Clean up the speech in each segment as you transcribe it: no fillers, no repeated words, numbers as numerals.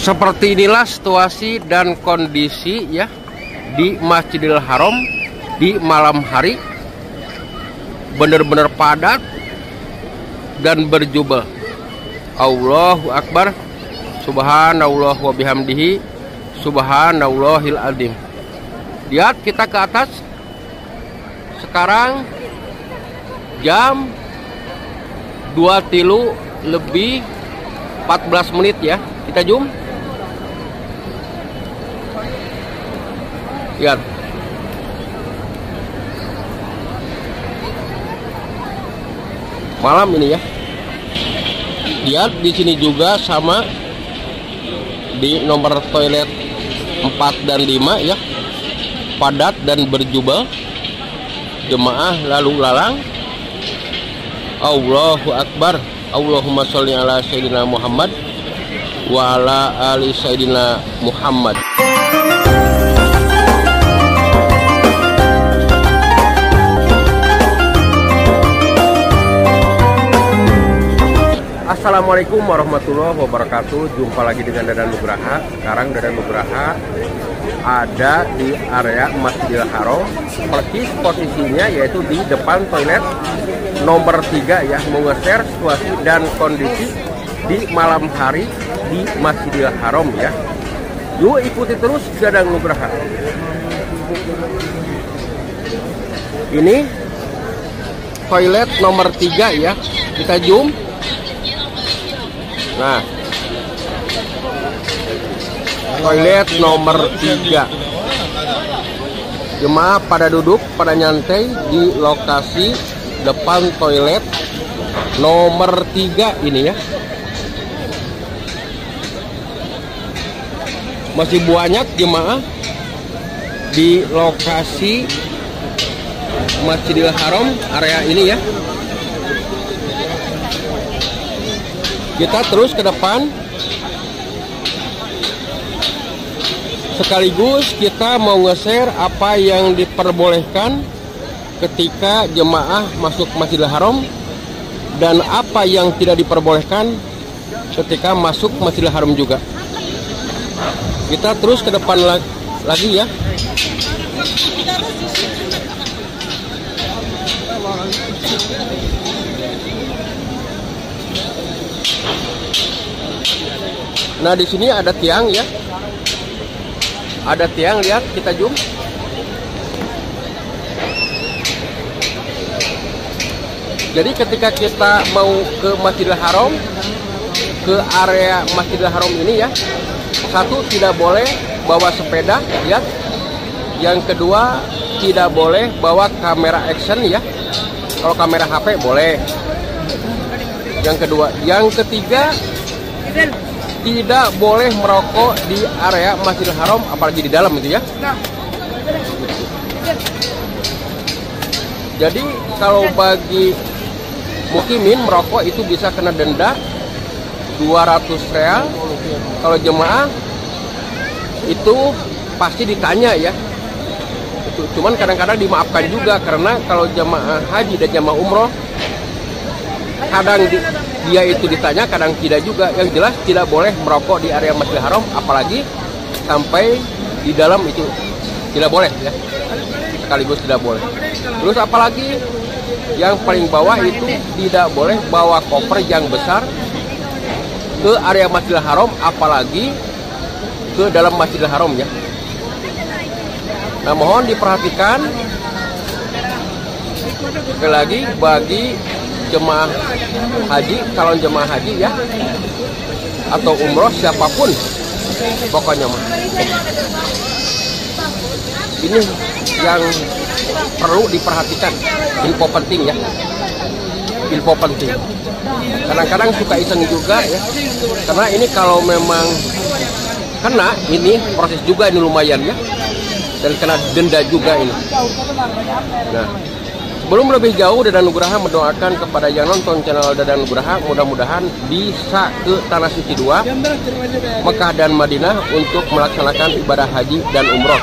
Seperti inilah situasi dan kondisi ya di Masjidil Haram di malam hari, benar-benar padat dan berjubel. Allahu Akbar, subhanallah wa bihamdihi, subhanallahil azim. Lihat kita ke atas. Sekarang jam 2:03 lebih 14 menit ya. Kita zoom. Lihat. Malam ini ya. Lihat di sini juga sama di nomor toilet 4 dan 5 ya. Padat dan berjubel. Jemaah lalu lalang. Allahu Akbar. Allahumma sholli ala sayyidina Muhammad wa ala ali sayyidina Muhammad. Assalamualaikum warahmatullahi wabarakatuh. Jumpa lagi dengan Dadan Nugraha. Sekarang Dadan Nugraha ada di area Masjidil Haram. Persis posisinya yaitu di depan toilet nomor 3 ya. Mau nge-share situasi dan kondisi di malam hari di Masjidil Haram ya. Yuk ikuti terus Dadan Nugraha. Ini toilet nomor 3 ya. Kita zoom. Nah, toilet nomor 3. Jemaah pada duduk, pada nyantai di lokasi depan toilet nomor 3 ini ya. Masih banyak jemaah di lokasi Masjidil Haram area ini ya. Kita terus ke depan. Sekaligus kita mau nge-share apa yang diperbolehkan ketika jemaah masuk Masjidil Haram dan apa yang tidak diperbolehkan ketika masuk Masjidil Haram juga. Kita terus ke depan lagi ya. Nah, di sini ada tiang ya. Ada tiang, lihat, kita zoom. Jadi ketika kita mau ke Masjidil Haram, ke area Masjidil Haram ini ya, satu, tidak boleh bawa sepeda, lihat. Yang kedua, tidak boleh bawa kamera action ya. Kalau kamera HP boleh. Yang kedua, yang ketiga, tidak boleh merokok di area Masjidil Haram, apalagi di dalam itu ya. Jadi kalau bagi mukimin merokok itu bisa kena denda 200 real. Kalau jemaah itu pasti ditanya ya. Itu cuman kadang-kadang dimaafkan juga, karena kalau jemaah haji dan jemaah umroh kadang dia itu ditanya, kadang tidak juga. Yang jelas tidak boleh merokok di area Masjidil Haram, apalagi sampai di dalam itu tidak boleh ya. Sekaligus tidak boleh. Terus apalagi yang paling bawah itu tidak boleh bawa koper yang besar ke area Masjidil Haram, apalagi ke dalam Masjidil Haram ya. Nah, mohon diperhatikan sekali lagi bagi jemaah haji, calon jemaah haji ya, atau umroh, siapapun pokoknya mah. Ini yang perlu diperhatikan, info penting ya, info penting. Kadang-kadang suka iseng juga ya, karena ini kalau memang kena, ini proses juga ini lumayan ya, dan kena denda juga ini. Nah, sebelum lebih jauh, Dadan Nugraha mendoakan kepada yang nonton channel Dadan Nugraha, mudah-mudahan bisa ke Tanah Suci 2, Mekah dan Madinah untuk melaksanakan ibadah haji dan umroh.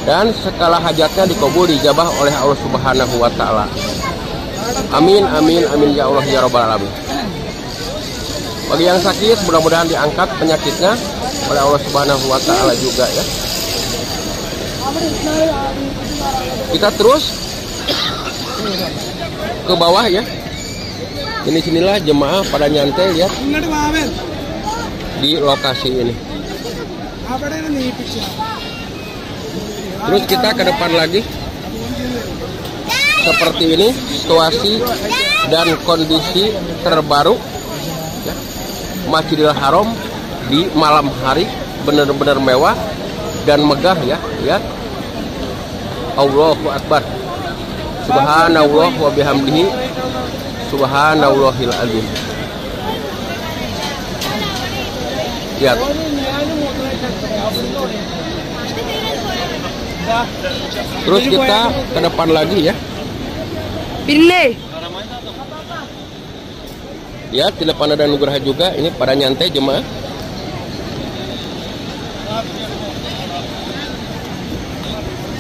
Dan segala hajatnya dikabul, dijabah oleh Allah Subhanahu wa Ta'ala. Amin, amin, amin ya Allah ya Rabbal Alamin. Bagi yang sakit, mudah-mudahan diangkat penyakitnya. oleh Allah Subhanahu wa taala juga ya. Kita terus ke bawah ya. Sinilah jemaah pada nyantai lihat di lokasi ini. Terus kita ke depan lagi. Seperti ini situasi dan kondisi terbaru ya. Masjidil Haram di malam hari benar-benar mewah dan megah ya. Lihat. Allahu Akbar. Subhanallah wa bihamdihi. Subhanallahil azim. Lihat. Terus kita ke depan lagi ya. Pilih. Ya, di depan ada Nugraha juga. Ini pada nyantai jemaah.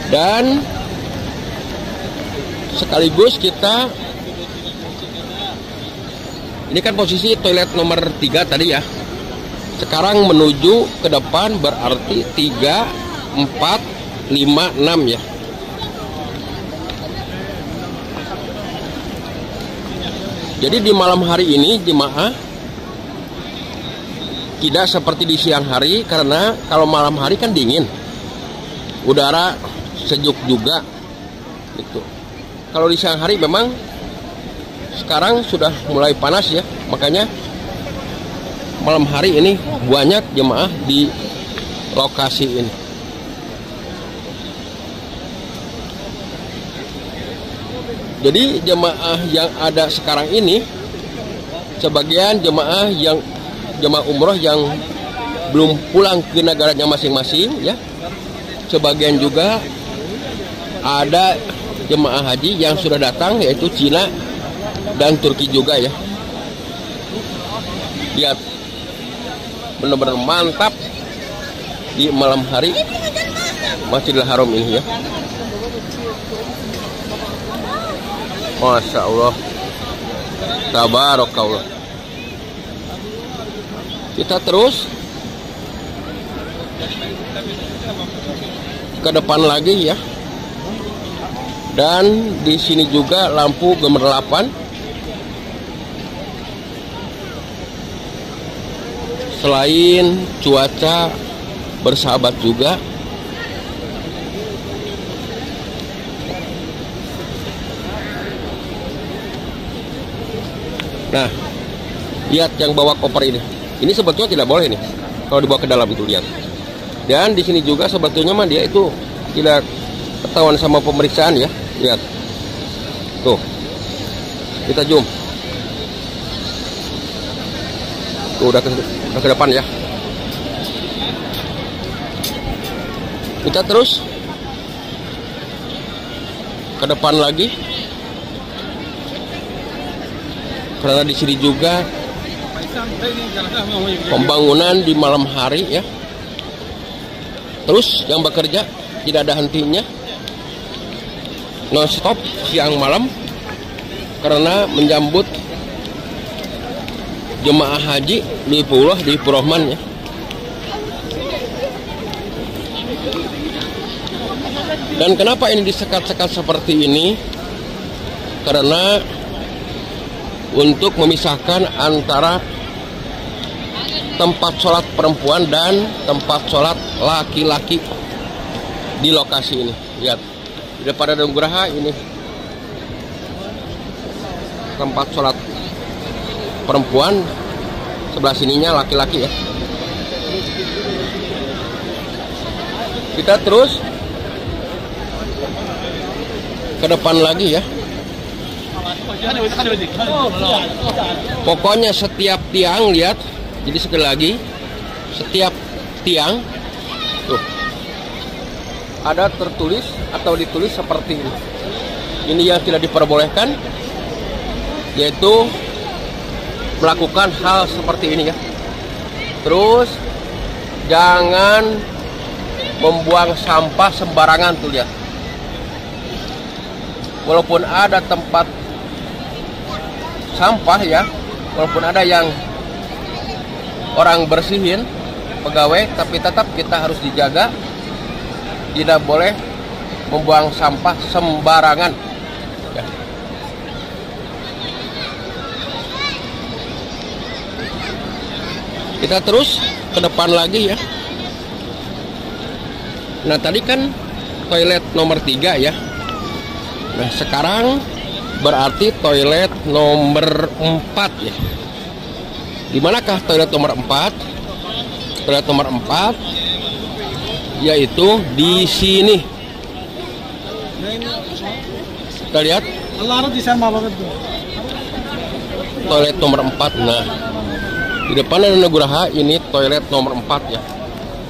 Dan sekaligus kita, ini kan posisi toilet nomor 3 tadi ya. Sekarang menuju ke depan berarti 3, 4, 5, 6 ya. Jadi di malam hari ini jemaah tidak seperti di siang hari, karena kalau malam hari kan dingin, udara sejuk juga gitu. Kalau di siang hari memang sekarang sudah mulai panas ya, makanya malam hari ini banyak jemaah di lokasi ini. Jadi jemaah yang ada sekarang ini, sebagian jemaah umroh yang belum pulang ke negaranya masing-masing ya. Sebagian juga ada jemaah haji yang sudah datang, yaitu Cina dan Turki juga ya. Lihat, benar-benar mantap di malam hari Masjidil Haram ini ya. Masya Allah, tabarakallah. Kita terus ke depan lagi ya. Dan di sini juga lampu gemerlapan. Selain cuaca bersahabat juga, nah, lihat yang bawa koper ini. Ini sebetulnya tidak boleh nih kalau dibawa ke dalam itu, lihat. Dan di sini juga sebetulnya mah dia itu tidak ketahuan sama pemeriksaan ya. Lihat. Tuh. Kita zoom. Tuh udah ke depan ya. Kita terus ke depan lagi. Karena di sini juga pembangunan di malam hari ya. Terus yang bekerja tidak ada hentinya, non stop siang malam, karena menyambut jemaah haji di Pulau Rahman ya. Dan kenapa ini disekat-sekat seperti ini? Karena untuk memisahkan antara tempat sholat perempuan dan tempat sholat laki-laki di lokasi ini. Lihat, di depan ada Nugraha ini tempat sholat perempuan, sebelah sininya laki-laki ya. Kita terus ke depan lagi ya. Pokoknya setiap tiang, lihat. Jadi sekali lagi, setiap tiang tuh ada tertulis atau ditulis seperti ini. Ini yang tidak diperbolehkan, yaitu melakukan hal seperti ini ya. Terus jangan membuang sampah sembarangan tuh, lihat. Walaupun ada tempat sampah ya, walaupun ada yang orang bersihin, pegawai, tapi tetap kita harus dijaga, tidak boleh membuang sampah sembarangan ya. Kita terus ke depan lagi ya. Nah tadi kan toilet nomor 3 ya. Nah sekarang berarti toilet nomor 4 ya. Dimanakah toilet nomor 4? Toilet nomor 4 yaitu di sini. Kita lihat toilet nomor 4. Nah di depan ada Nugraha, ini toilet nomor 4 ya.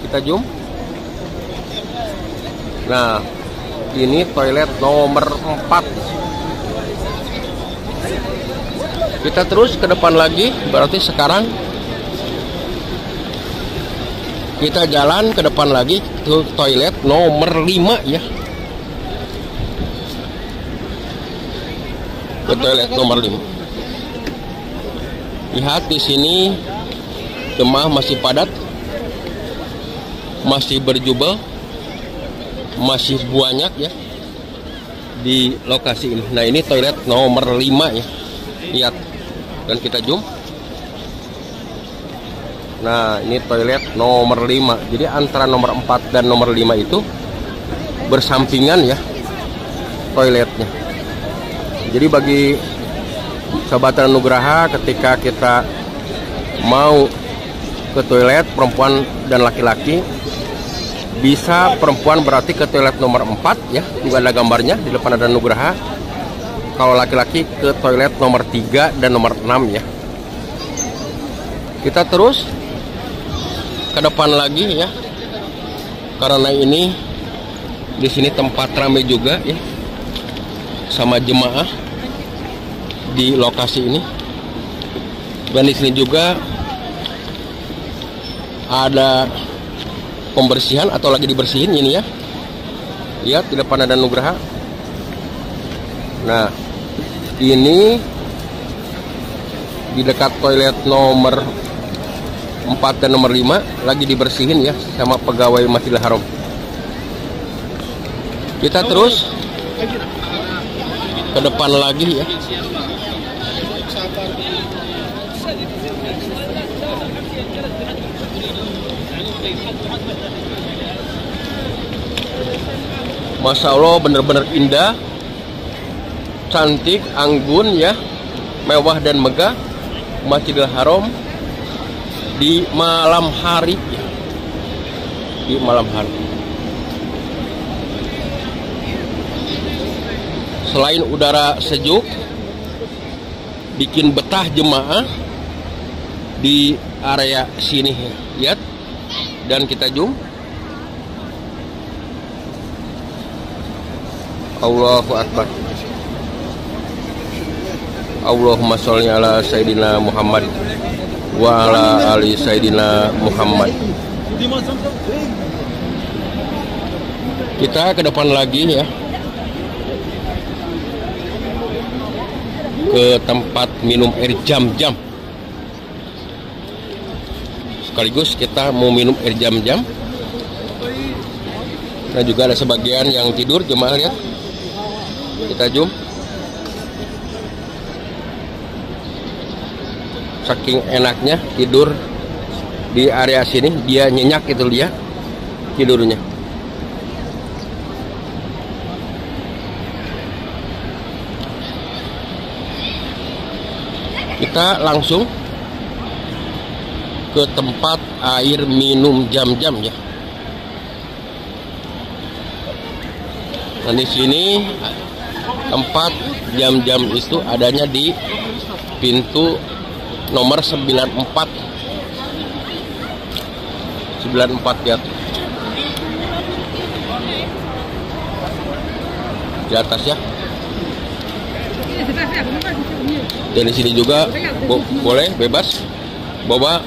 Kita zoom. Nah ini toilet nomor 4. Kita terus ke depan lagi, berarti sekarang kita jalan ke depan lagi ke toilet nomor 5 ya. Ke toilet nomor 5. Lihat di sini jemaah masih padat, masih berjubel, masih banyak ya di lokasi ini. Nah ini toilet nomor 5 ya. Lihat, dan kita zoom. Nah ini toilet nomor 5. Jadi antara nomor 4 dan nomor 5 itu bersampingan ya toiletnya. Jadi bagi Sahabat Nugraha, ketika kita mau ke toilet perempuan dan laki-laki, bisa perempuan berarti ke toilet nomor 4 ya, juga ada gambarnya di depan ada Nugraha. Kalau laki-laki ke toilet nomor 3 dan nomor 6 ya. Kita terus ke depan lagi ya, karena ini di sini tempat ramai juga ya, sama jemaah di lokasi ini. Dan di sini juga ada pembersihan atau lagi dibersihin ini ya. Lihat di depan ada Nugraha. Nah ini di dekat toilet nomor 4 dan nomor 5 lagi dibersihin ya sama pegawai Masjidil Haram. Kita terus ke depan lagi ya. Masya Allah, benar-benar indah, cantik, anggun ya, mewah dan megah Masjidil Haram di malam hari ya. Di malam hari. Selain udara sejuk, bikin betah jemaah di area sini ya. Lihat, dan kita zoom. Allahu Akbar. Allahumma sholli ala Sayyidina Muhammad wa ala ali Sayyidina Muhammad. Kita ke depan lagi ya, ke tempat minum air jam-jam. Sekaligus kita mau minum air jam-jam. Nah juga ada sebagian yang tidur jemaah, lihat. Kita zoom. Saking enaknya tidur di area sini, dia nyenyak itu dia tidurnya. Kita langsung ke tempat air minum jam-jam ya. Nah di sini tempat jam-jam itu adanya di pintu nomor 94 ya, di atas ya. Dan di sini juga boleh bebas bawa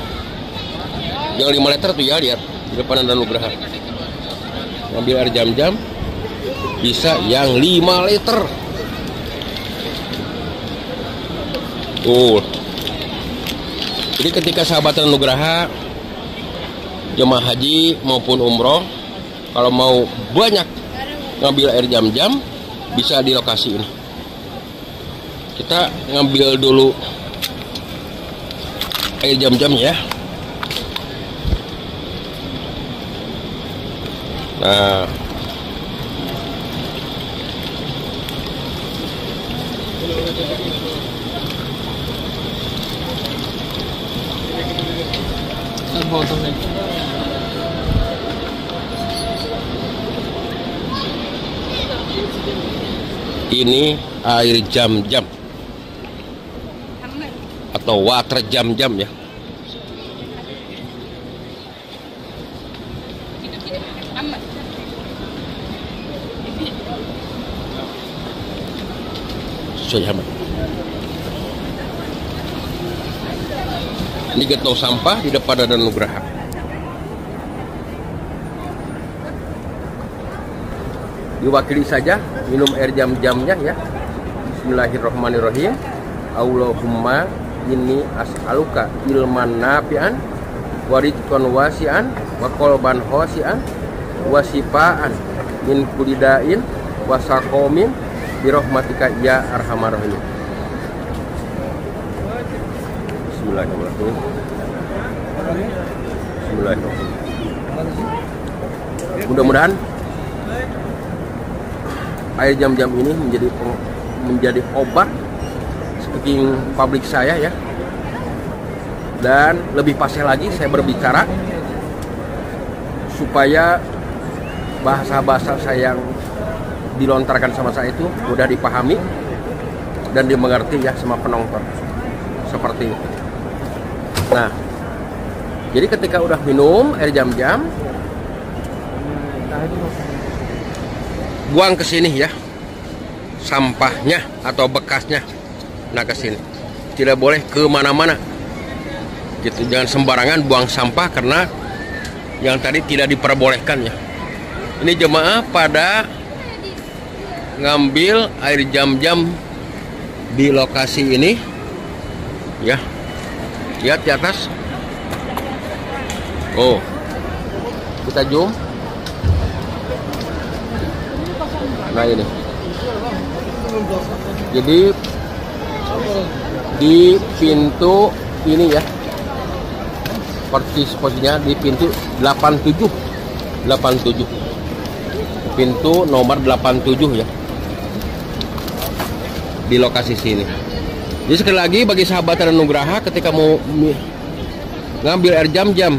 yang 5 liter tuh ya, lihat di depan ada Nugraha. Ngambil air jam-jam bisa yang 5 liter. Jadi ketika sahabat Nugraha jemaah haji maupun umroh kalau mau banyak ngambil air jam-jam bisa di lokasi ini. Kita ngambil dulu air jam-jam ya. Nah, ini air jam-jam atau water jam-jam ya. Ini getong sampah di depan Danau Nugraha. Diwakili saja minum air jam-jamnya ya. Bismillahirrahmanirrahim. Allahumma inni as'aluka ilman nafi'an wa rizqan wasi'an wa qalban khashi'an wa sifaan min kulli da'in wa saqamin birahmatika ya arhamar rahimin. Bismillahirrahmanirrahim. Bismillahirrahmanirrahim. Mudah-mudahan air jam-jam ini menjadi obat speaking publik saya ya. Dan lebih pasnya lagi saya berbicara supaya bahasa-bahasa saya yang dilontarkan sama saya itu mudah dipahami dan dimengerti ya sama penonton. Seperti itu. Nah, jadi ketika udah minum air jam-jam, buang ke sini ya sampahnya atau bekasnya. Nah, ke sini. Tidak boleh ke mana-mana. Gitu, jangan sembarangan buang sampah karena yang tadi tidak diperbolehkan ya. Ini jemaah pada ngambil air jam-jam di lokasi ini ya. Lihat di atas. Oh, kita zoom. Nah ini. Jadi di pintu ini ya, posisinya di pintu 87, pintu nomor 87 ya, di lokasi sini. Jadi sekali lagi bagi sahabat Danau Nugraha ketika mau ngambil air jam-jam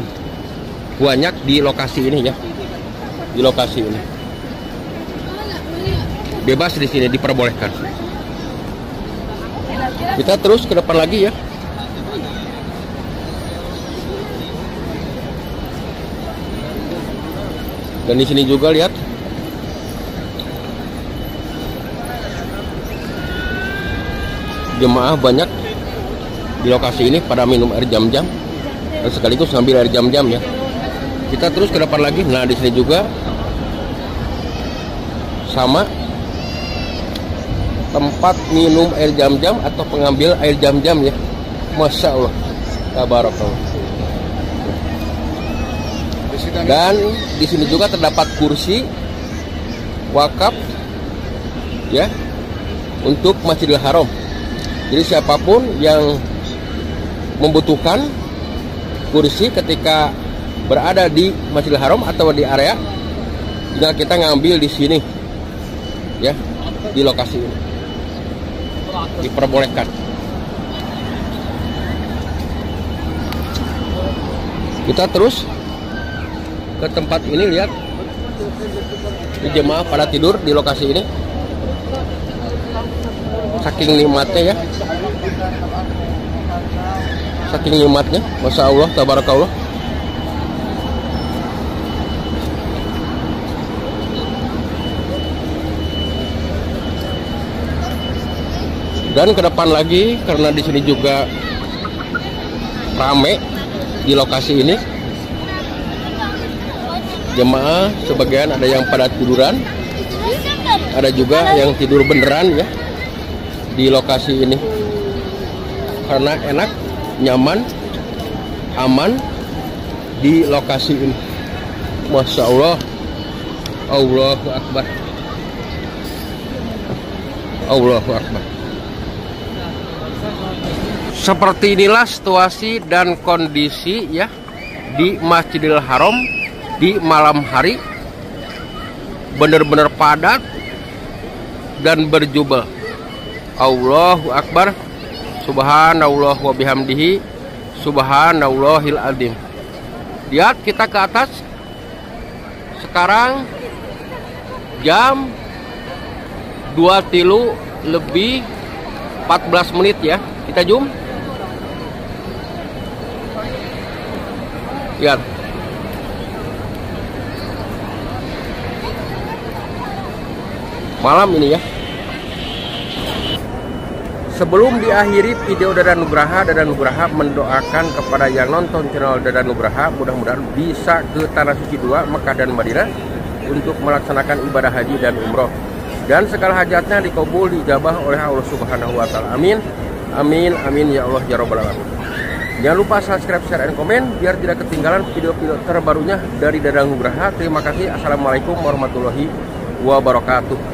banyak di lokasi ini ya, di lokasi ini. Bebas di sini, diperbolehkan. Kita terus ke depan lagi ya. Dan di sini juga lihat. Jemaah banyak di lokasi ini pada minum air jam-jam dan sekaligus ngambil air jam-jam ya. Kita terus ke depan lagi. Nah, di sini juga sama tempat minum air jam-jam atau pengambil air jam-jam ya. Masya Allah, tabarakallah. Dan di sini juga terdapat kursi wakaf ya untuk Masjidil Haram. Jadi siapapun yang membutuhkan kursi ketika berada di Masjidil Haram atau di area, tinggal kita ngambil di sini ya, di lokasi ini. Diperbolehkan. Kita terus ke tempat ini, lihat di jemaah pada tidur di lokasi ini. Saking nikmatnya ya, saking nikmatnya, masya Allah, tabarakallah. Dan ke depan lagi karena di sini juga rame di lokasi ini. Jemaah sebagian ada yang pada tiduran, ada juga yang tidur beneran ya di lokasi ini. Karena enak, nyaman, aman, di lokasi ini. Masya Allah, Allahu Akbar, Allahu Akbar. Seperti inilah situasi dan kondisi ya di Masjidil Haram di malam hari, benar-benar padat dan berjubel. Allahu Akbar, subhanallah wa bihamdihi, subhanallahil azim. Lihat kita ke atas. Sekarang jam 2 lebih 14 menit ya. Kita zoom. Lihat. Malam ini ya. Sebelum diakhiri video Dadan Nugraha mendoakan kepada yang nonton channel Dadan Nugraha, mudah-mudahan bisa ke Tanah Suci 2 Mekah dan Madinah untuk melaksanakan ibadah haji dan umroh, dan segala hajatnya dikabul dijabah oleh Allah Subhanahu wa taala. Amin. Amin amin ya Allah ya rabbal alamin. Jangan lupa subscribe, share, dan komen biar tidak ketinggalan video-video terbarunya dari Dadan Nugraha. Terima kasih. Assalamualaikum warahmatullahi wabarakatuh.